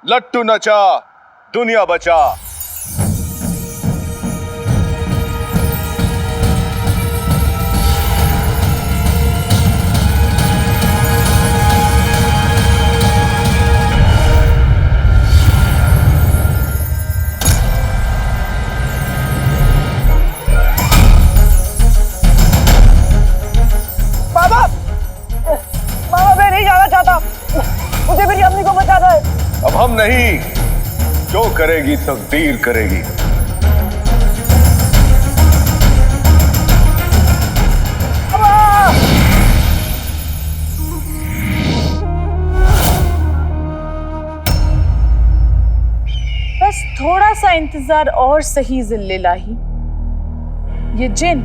लट्टू नचा दुनिया बचा। बाबा, बाबा मैं नहीं जाना चाहता, मुझे मेरी अम्मी को बचाना है। अब हम नहीं, जो करेगी तकदीर करेगी। बस थोड़ा सा इंतजार और सही जिल्लिल्लाही। ये जिन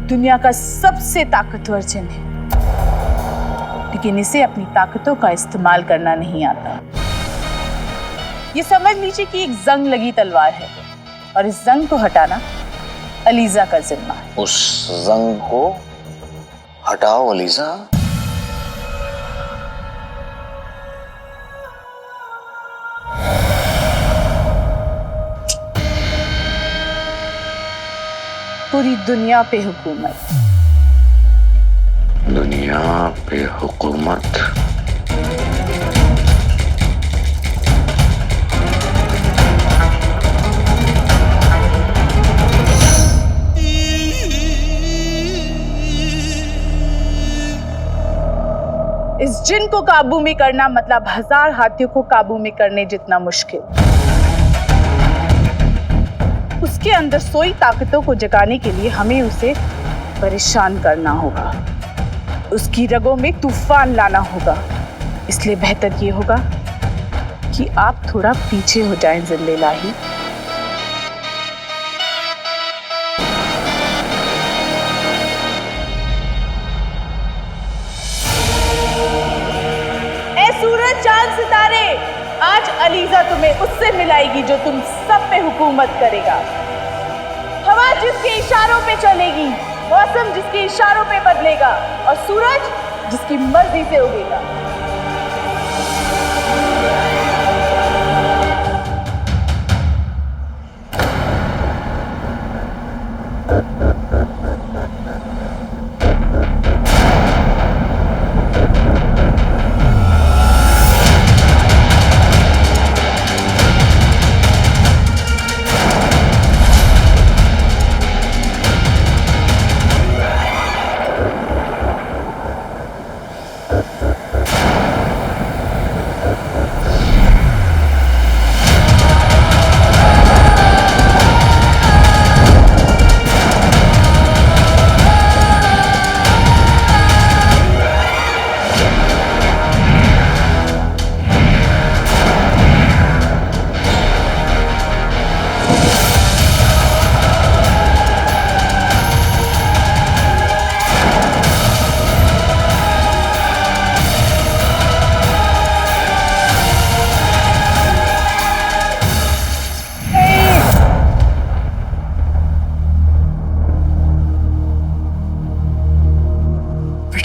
दुनिया का सबसे ताकतवर जिन है, लेकिन इसे अपनी ताकतों का इस्तेमाल करना नहीं आता। ये समझ लीजिए कि एक जंग लगी तलवार है और इस जंग को हटाना अलीजा का जिम्मा है। उस जंग को हटाओ अलीजा। पूरी दुनिया पे हुकूमत। दुनिया पे हुकूमत। इस जिन को काबू में करना मतलब 1000 हाथियों को काबू में करने जितना मुश्किल। उसके अंदर सोई ताकतों को जगाने के लिए हमें उसे परेशान करना होगा, उसकी रगों में तूफान लाना होगा। इसलिए बेहतर ये होगा कि आप थोड़ा पीछे हो जाएं जिल्लिल्लाही। सूरज चांद सितारे, आज अलीजा तुम्हें उससे मिलाएगी जो तुम सब पे हुकूमत करेगा। हवा जिसके इशारों पे चलेगी, मौसम जिसके इशारों पे बदलेगा और सूरज जिसकी मर्जी से उगेगा।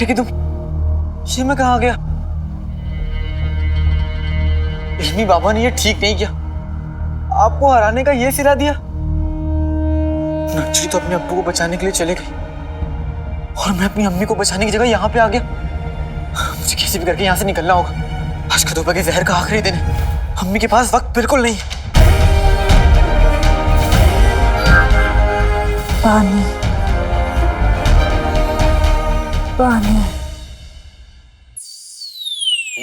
कि तुम ये मैं कहाँ गया? इल्मी बाबा ने ये ठीक नहीं किया, आपको हराने का ये सिला दिया। नक्षरी तो अपने अब्बू को बचाने के लिए चले गई और मैं अपनी अम्मी को बचाने की जगह यहाँ पे आ गया। मुझे कैसे भी करके यहाँ से निकलना होगा। आज का दोपहर के जहर का आखिरी दिन है, अम्मी के पास वक्त बिल्कुल नहीं है। पानी पानी।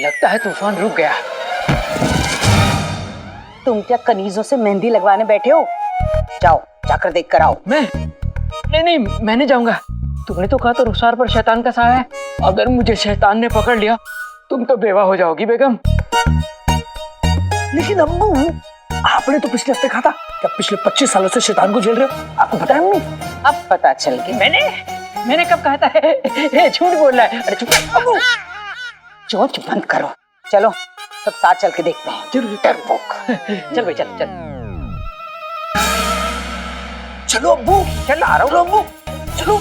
लगता है तूफान रुक गया। तुम क्या कनीजों से मेहंदी लगवाने बैठे हो? जाओ जाकर देख कर आओ। नहीं, मैं नहीं जाऊंगा। तुमने तो कहा था रुखसार पर शैतान का साया है। अगर मुझे शैतान ने पकड़ लिया तुम तो बेवा हो जाओगी बेगम। लेकिन अम्मू, आपने तो पिछले हफ्ते कहा था कि आप पिछले 25 सालों से शैतान को झेल रहे हो। आपको पता है अम्मी? अब पता चल गया। मैंने कब कहा था? झूठ बोल रहा है। अरे चुप चोंच बंद करो। चलो सब साथ चल के देखते हैं। चल भाई चल। चलो अब्बू, चल आ रहा हूँ अब्बू। चलो।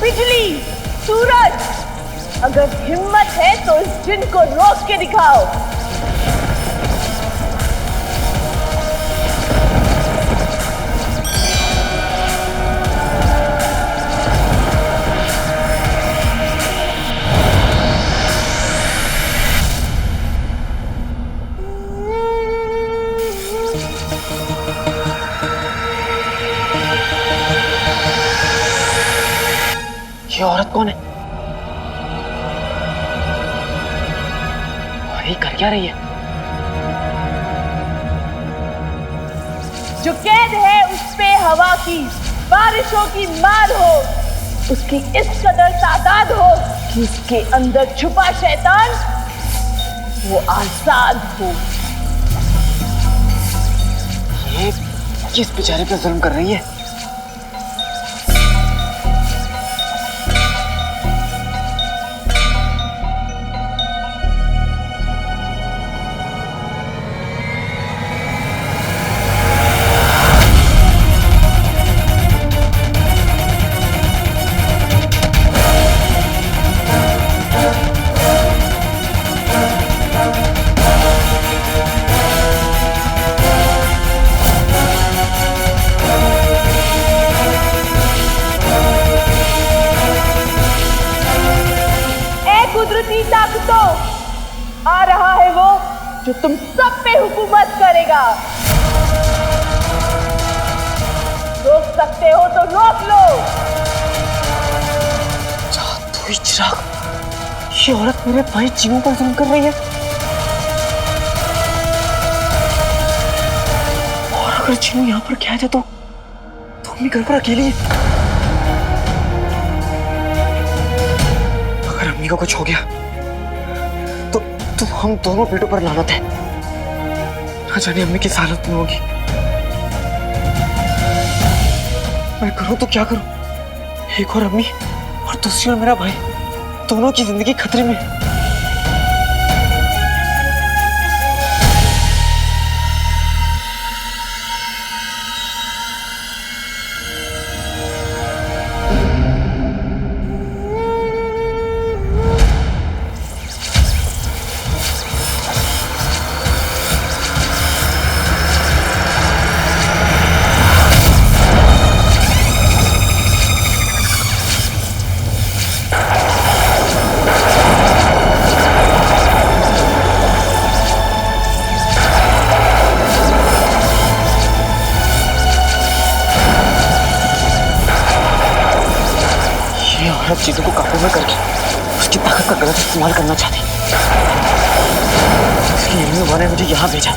बिजली, सूरज, अगर हिम्मत है तो इस जिन को रोक के दिखाओ। ये औरत कौन है? ये कर क्या रही है? जो कैद है उस पे हवा की बारिशों की मार हो, उसकी इस कदर तादाद हो कि इसके अंदर छुपा शैतान वो आजाद हो। ये किस बेचारे पे जुल्म कर रही है? कुदरती ताकतों, आ रहा है वो जो तुम सब पे हुकूमत करेगा। रोक सकते हो तो रोक लो। जादुई चिराग, ये औरत मेरे भाई जीवों पर जुल्म कर रही है। और अगर जीनू यहाँ पर कैद है तो अम्मी घर पर अकेली है। अगर अम्मी को कुछ हो गया तो हम दोनों पेटों पर लानत है। ना जाने अम्मी किस हालत में होगी। मैं करूं तो क्या करूं? एक और अम्मी और दूसरी और मेरा भाई, दोनों की जिंदगी खतरे में है। औरत चीजों को काबू में करके उसकी ताकत का गलत इस्तेमाल करना चाहती, इसलिए इल्मी बाबा ने मुझे यहाँ भेजा।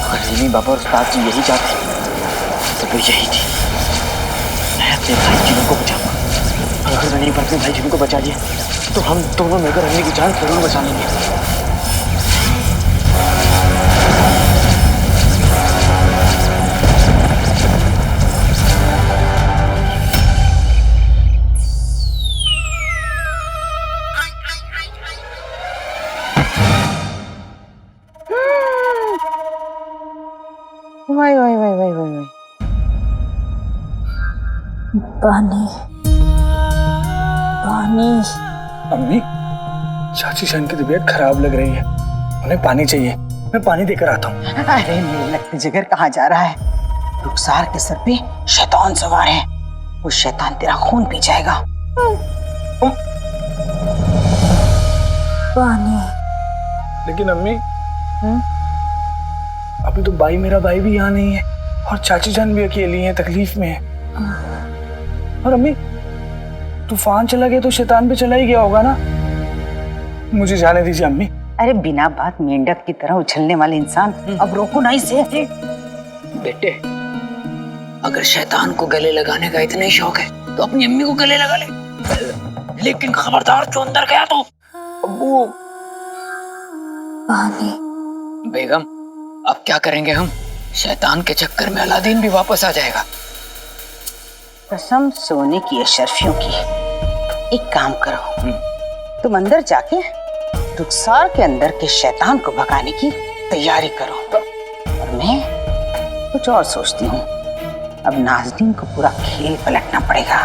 अगर इल्मी बाबा और उस्ताद जी यही चाहते तो वो यही थी। मैं अपने भाई जीनू को बचाऊंगा, और अगर मैंने एक बार अपने भाई जीनू को बचा लिया तो हम दोनों मिलकर अम्मी की जान जरूर बचा लेंगे। वाई वाई वाई वाई वाई वाई। पानी, पानी। अम्मी, चाची जान की तबीयत खराब लग रही है, उन्हें पानी चाहिए। मैं पानी देकर आता हूँ। अरे मेरे लगते जिगर कहाँ जा रहा है? रुखसार के सर पे शैतान सवार है, वो शैतान तेरा खून पी जाएगा। पानी। लेकिन अम्मी, अभी तो मेरा भाई भी यहाँ नहीं है और चाची जान भी अकेली है, तकलीफ में है। और अम्मी, तूफान चला गया तो शैतान भी चला ही गया होगा ना। मुझे जाने दीजिए अम्मी। अरे बिना बात मेंढक की तरह उछलने वाले इंसान, अब रोको ना इसे। बेटे, अगर शैतान को गले लगाने का इतना ही शौक है तो अपनी अम्मी को गले लगा ले, लेकिन खबरदार जो अंदर गया तो। अब्बू। पानी। बेगम, अब क्या करेंगे हम? शैतान के चक्कर में अलादीन भी वापस आ जाएगा। कसम सोने की अशरफियों की, एक काम करो, तुम अंदर जाके रुखसार के अंदर के शैतान को भगाने की तैयारी करो, और मैं कुछ और सोचती हूँ। अब नाज़नीन को पूरा खेल पलटना पड़ेगा।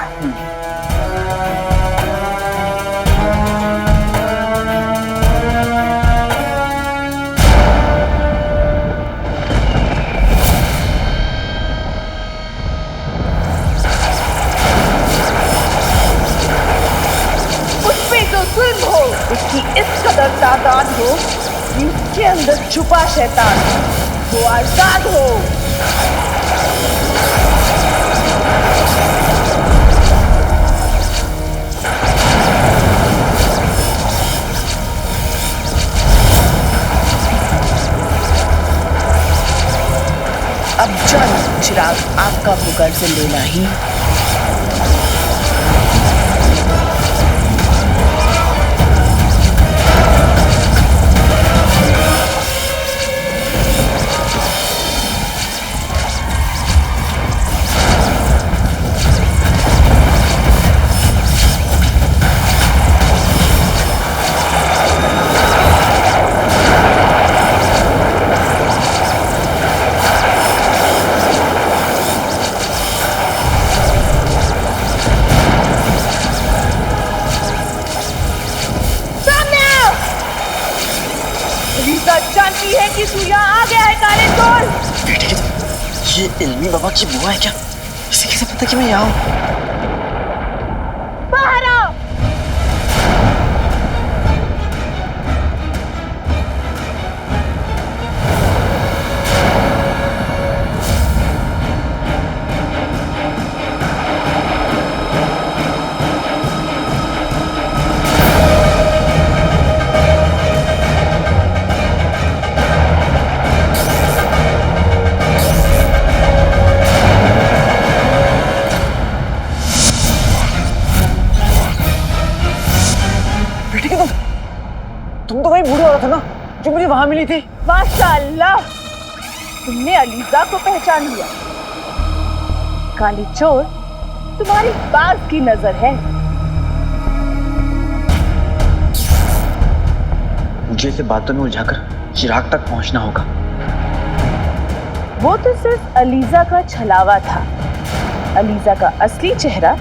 की इस कदर तादाद हो कि उसके अंदर छुपा शैतान वो आजाद हो। अब चल चिराग, आपका पुकार लेना ही। जानती है कि तू यहाँ आ गया है काले चोर। बेटे की तो ये इल्मी बाबा की बुआ है क्या? इसे कैसे पता कि मैं यहाँ हूँ? बाहर आओ। तुम तो वही बूढ़ी औरत है ना जो मुझे वहां मिली थी। माशाअल्लाह, तुमने अलीजा को पहचान लिया। काली चोर, तुम्हारी बाज की नजर है। मुझे इसे बातों में उलझाकर चिराग तक पहुंचना होगा। वो तो सिर्फ अलीजा का छलावा था। अलीजा का असली चेहरा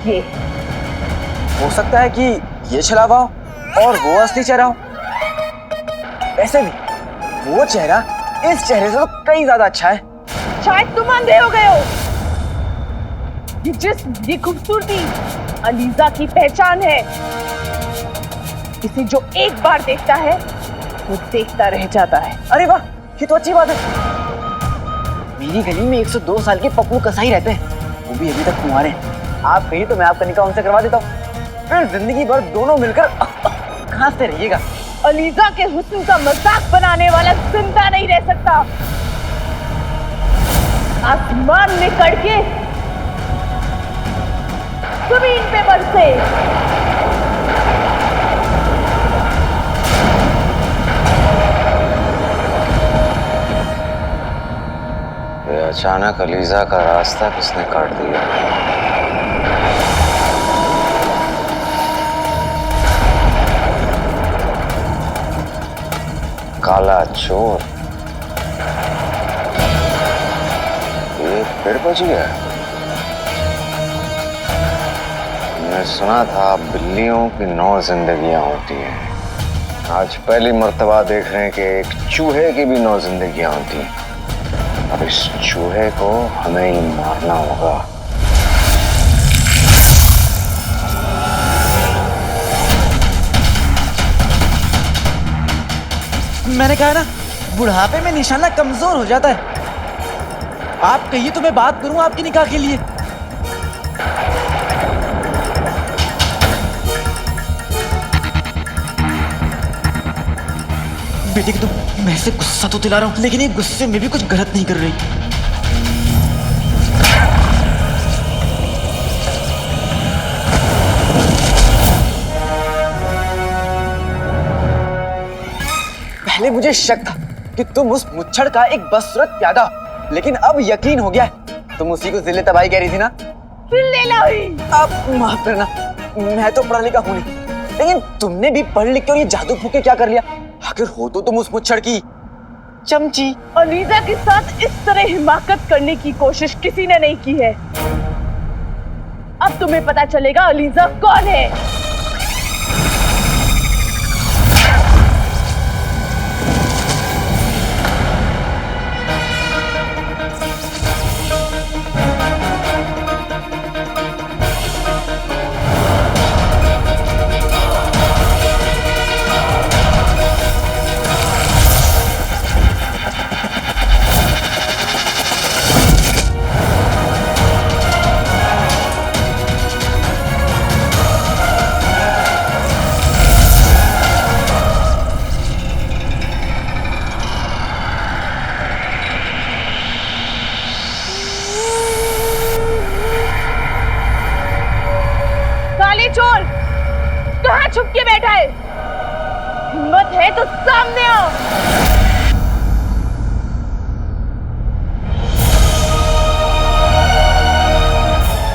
ये। हो सकता है कि ये छलावा हो और वो असली चेहरा हो। वैसे भी वो चेहरा इस चेहरे से तो कई ज्यादा अच्छा है। शायद तुम अंधे हो गए हो। ये जिस्म, ये खूबसूरती अलीजा की पहचान है। इसे जो एक बार देखता है वो देखता रह जाता है। अरे वाह, ये तो अच्छी बात है। मेरी गली में 102 साल के पप्पू कसाई रहते हैं, वो भी अभी तक कुंवारे हैं। आप कहिए तो मैं आपका निकाह उनसे करवा देता हूँ, फिर जिंदगी भर दोनों मिलकर हंसते रहिएगा। अलीजा के हुस्न का मजाक बनाने वाला जिंदा नहीं रह सकता। आसमान में कड़के जमीन पे बरसे। ये अचानक अलीजा का रास्ता किसने काट दिया? काला चोर, ये फिर बच गया। मैंने सुना था बिल्लियों की 9 जिंदगियां होती हैं। आज पहली मर्तबा देख रहे हैं कि एक चूहे की भी 9 जिंदगियां होती हैं। अब इस चूहे को हमें ही मारना होगा। मैंने कहा ना, बुढ़ापे में निशाना कमजोर हो जाता है। आप कहिए तो मैं बात करूं आपके निकाह के लिए। बेटे की तो मैं इसे गुस्सा तो दिला रहा हूं, लेकिन ये गुस्से में भी कुछ गलत नहीं कर रही। पहले मुझे शक था कि तुम उस मुच्छड़ का एक बदसूरत प्यादा हो, लेकिन अब यकीन हो गया है तुम उसी को जिले तबाही कह रही थी ना। अब माफ करना, मैं तो पढ़ा लिखा हूं नहीं, लेकिन तुमने भी पढ़ लिख के और ये जादू फूके क्या कर लिया? आखिर हो तो तुम उस मुच्छड़ की चमची। अलीजा के साथ इस तरह हिमाकत करने की कोशिश किसी ने नहीं की है। अब तुम्हें पता चलेगा अलीजा कौन है। छुप के बैठा है? हिम्मत है तो सामने आओ।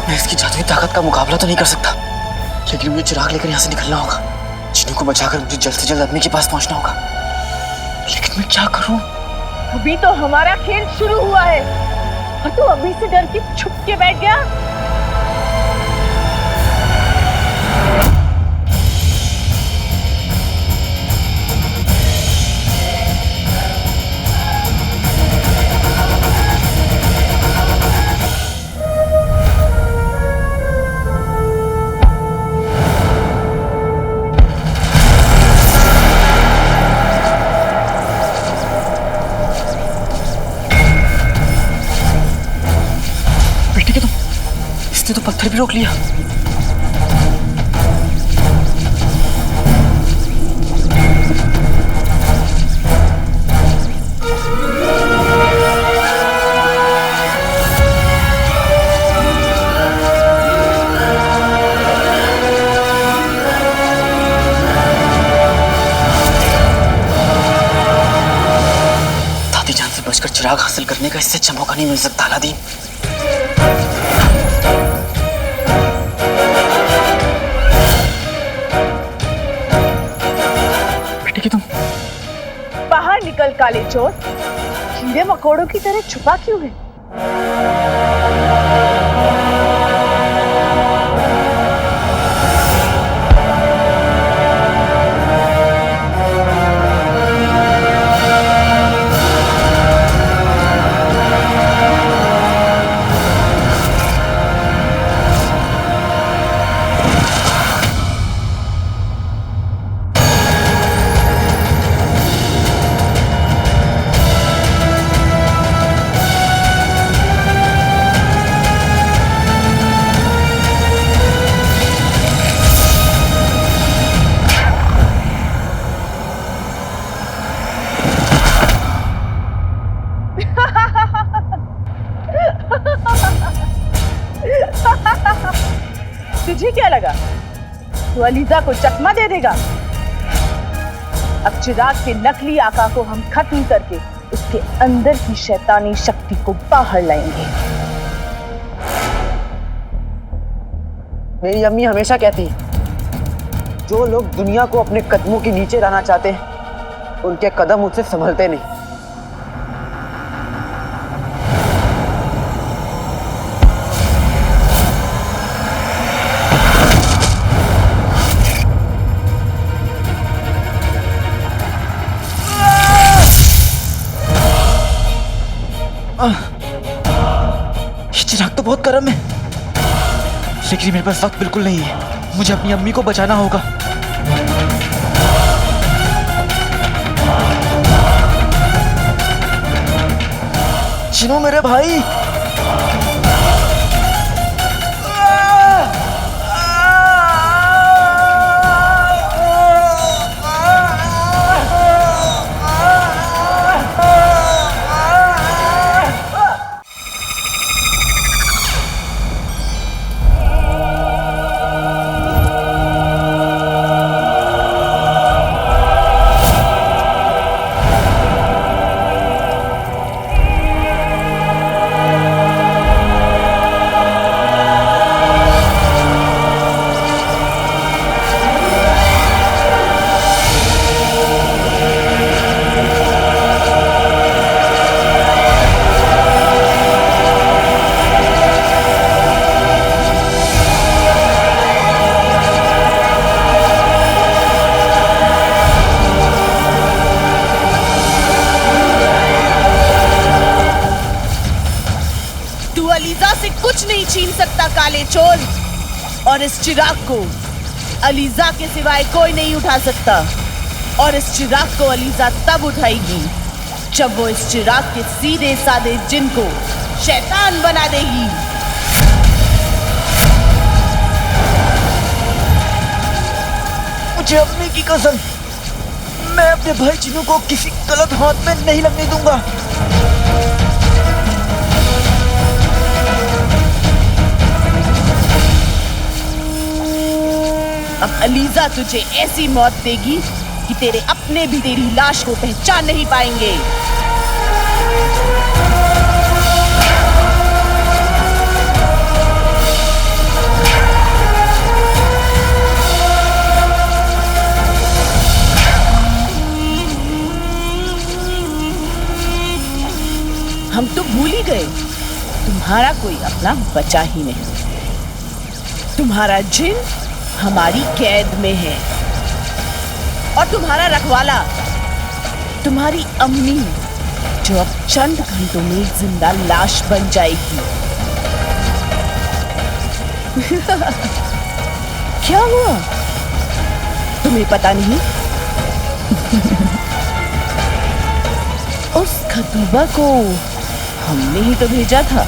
मैं इसकी जादुई ताकत का मुकाबला तो नहीं कर सकता, लेकिन मुझे चिराग लेकर यहाँ से निकलना होगा। चिन्नू को बचाकर मुझे जल्द से जल्द अम्मी के पास पहुंचना होगा। लेकिन मैं क्या करूं? अभी तो हमारा खेल शुरू हुआ है और तू अभी से डर के छुप के बैठ गया। इसने तो पत्थर भी रोक लिया। दादी जान से बचकर चिराग हासिल करने का इससे अच्छा मौका नहीं मिल सकता अलादीन। बाहर निकल काले चोर, कीड़े मकोड़ों की तरह छुपा क्यों है? तुझे क्या लगा तू अलीजा को चकमा दे देगा? अब चिराग के नकली आका को हम खत्म करके उसके अंदर की शैतानी शक्ति को बाहर लाएंगे। मेरी अम्मी हमेशा कहती है, जो लोग दुनिया को अपने कदमों के नीचे लाना चाहते हैं उनके कदम उससे संभलते नहीं। ये चिराग तो बहुत गर्म है, लेकिन मेरे पास वक्त बिल्कुल नहीं है। मुझे अपनी अम्मी को बचाना होगा। चिन्नू मेरे भाई, कुछ नहीं छीन सकता काले चोर, और इस चिराग को अलीजा के सिवाय कोई नहीं उठा सकता। और इस चिराग को अलीजा तब उठाएगी जब वो इस चिराग के सीधे साधे जिन को शैतान बना देगी। मुझे अपने की कसम, मैं अपने भाई चिन्नू को किसी गलत हाथ में नहीं लगने दूंगा। अब अलीजा तुझे ऐसी मौत देगी कि तेरे अपने भी तेरी लाश को पहचान नहीं पाएंगे। हम तो भूल ही गए, तुम्हारा कोई अपना बचा ही नहीं। तुम्हारा जिन हमारी कैद में है और तुम्हारा रखवाला तुम्हारी अम्मी, जो अब चंद घंटों में जिंदा लाश बन जाएगी। क्या हुआ, तुम्हें पता नहीं? उस खतूबा को हमने ही तो भेजा था।